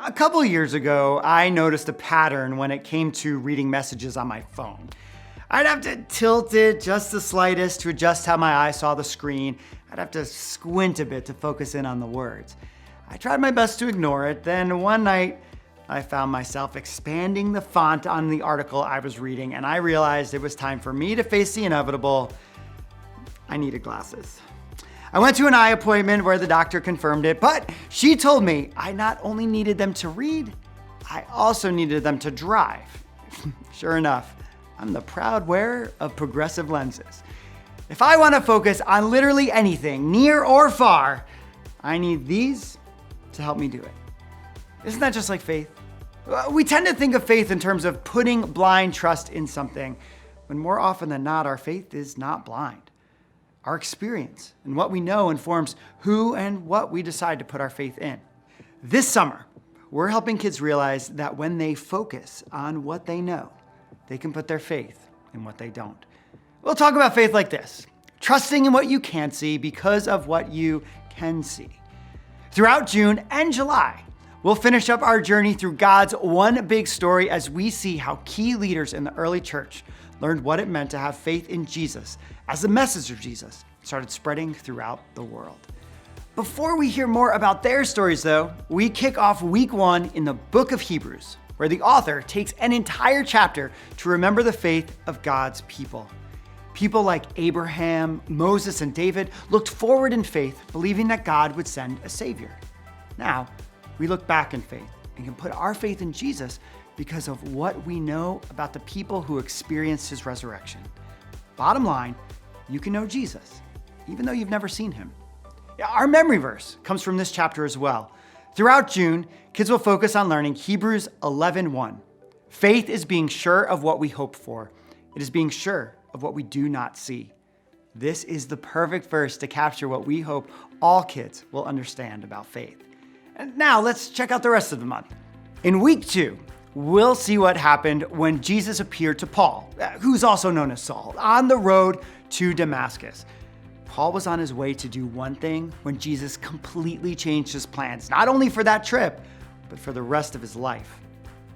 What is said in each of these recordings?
A couple years ago, I noticed a pattern when it came to reading messages on my phone. I'd have to tilt it just the slightest to adjust how my eye saw the screen. I'd have to squint a bit to focus in on the words. I tried my best to ignore it. Then one night, I found myself expanding the font on the article I was reading, and I realized it was time for me to face the inevitable. I needed glasses. I went to an eye appointment where the doctor confirmed it, but she told me I not only needed them to read, I also needed them to drive. Sure enough, I'm the proud wearer of progressive lenses. If I want to focus on literally anything, near or far, I need these to help me do it. Isn't that just like faith? We tend to think of faith in terms of putting blind trust in something, when more often than not, our faith is not blind. Our experience and what we know informs who and what we decide to put our faith in. This summer, we're helping kids realize that when they focus on what they know, they can put their faith in what they don't. We'll talk about faith like this: trusting in what you can't see because of what you can see. Throughout June and July, we'll finish up our journey through God's one big story as we see how key leaders in the early church learned what it meant to have faith in Jesus as the message of Jesus started spreading throughout the world. Before we hear more about their stories though, we kick off week 1 in the book of Hebrews, where the author takes an entire chapter to remember the faith of God's people. People like Abraham, Moses, and David looked forward in faith, believing that God would send a savior. Now, we look back in faith and can put our faith in Jesus because of what we know about the people who experienced his resurrection. Bottom line, you can know Jesus, even though you've never seen him. Our memory verse comes from this chapter as well. Throughout June, kids will focus on learning Hebrews 11:1. Faith is being sure of what we hope for. It is being sure of what we do not see. This is the perfect verse to capture what we hope all kids will understand about faith. And now let's check out the rest of the month. In week 2, we'll see what happened when Jesus appeared to Paul, who's also known as Saul, on the road to Damascus. Paul was on his way to do one thing when Jesus completely changed his plans, not only for that trip, but for the rest of his life.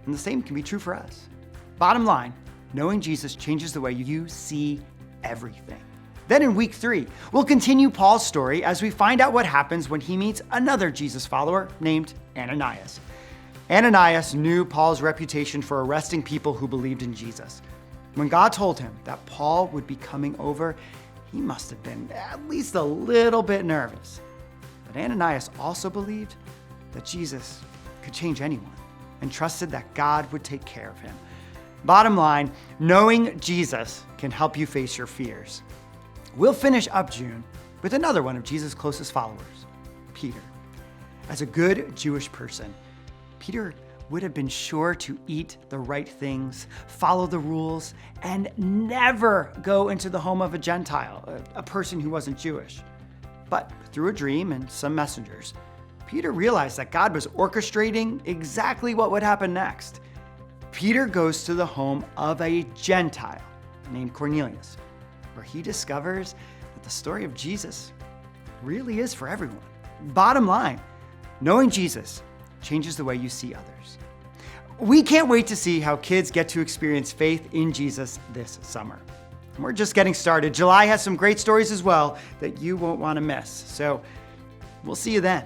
And the same can be true for us. Bottom line, knowing Jesus changes the way you see everything. Then in week 3, we'll continue Paul's story as we find out what happens when he meets another Jesus follower named Ananias. Ananias knew Paul's reputation for arresting people who believed in Jesus. When God told him that Paul would be coming over, he must have been at least a little bit nervous. But Ananias also believed that Jesus could change anyone and trusted that God would take care of him. Bottom line, knowing Jesus can help you face your fears. We'll finish up June with another one of Jesus' closest followers, Peter. As a good Jewish person, Peter would have been sure to eat the right things, follow the rules, and never go into the home of a Gentile, a person who wasn't Jewish. But through a dream and some messengers, Peter realized that God was orchestrating exactly what would happen next. Peter goes to the home of a Gentile named Cornelius, where he discovers that the story of Jesus really is for everyone. Bottom line, knowing Jesus changes the way you see others. We can't wait to see how kids get to experience faith in Jesus this summer. We're just getting started. July has some great stories as well that you won't want to miss. So we'll see you then.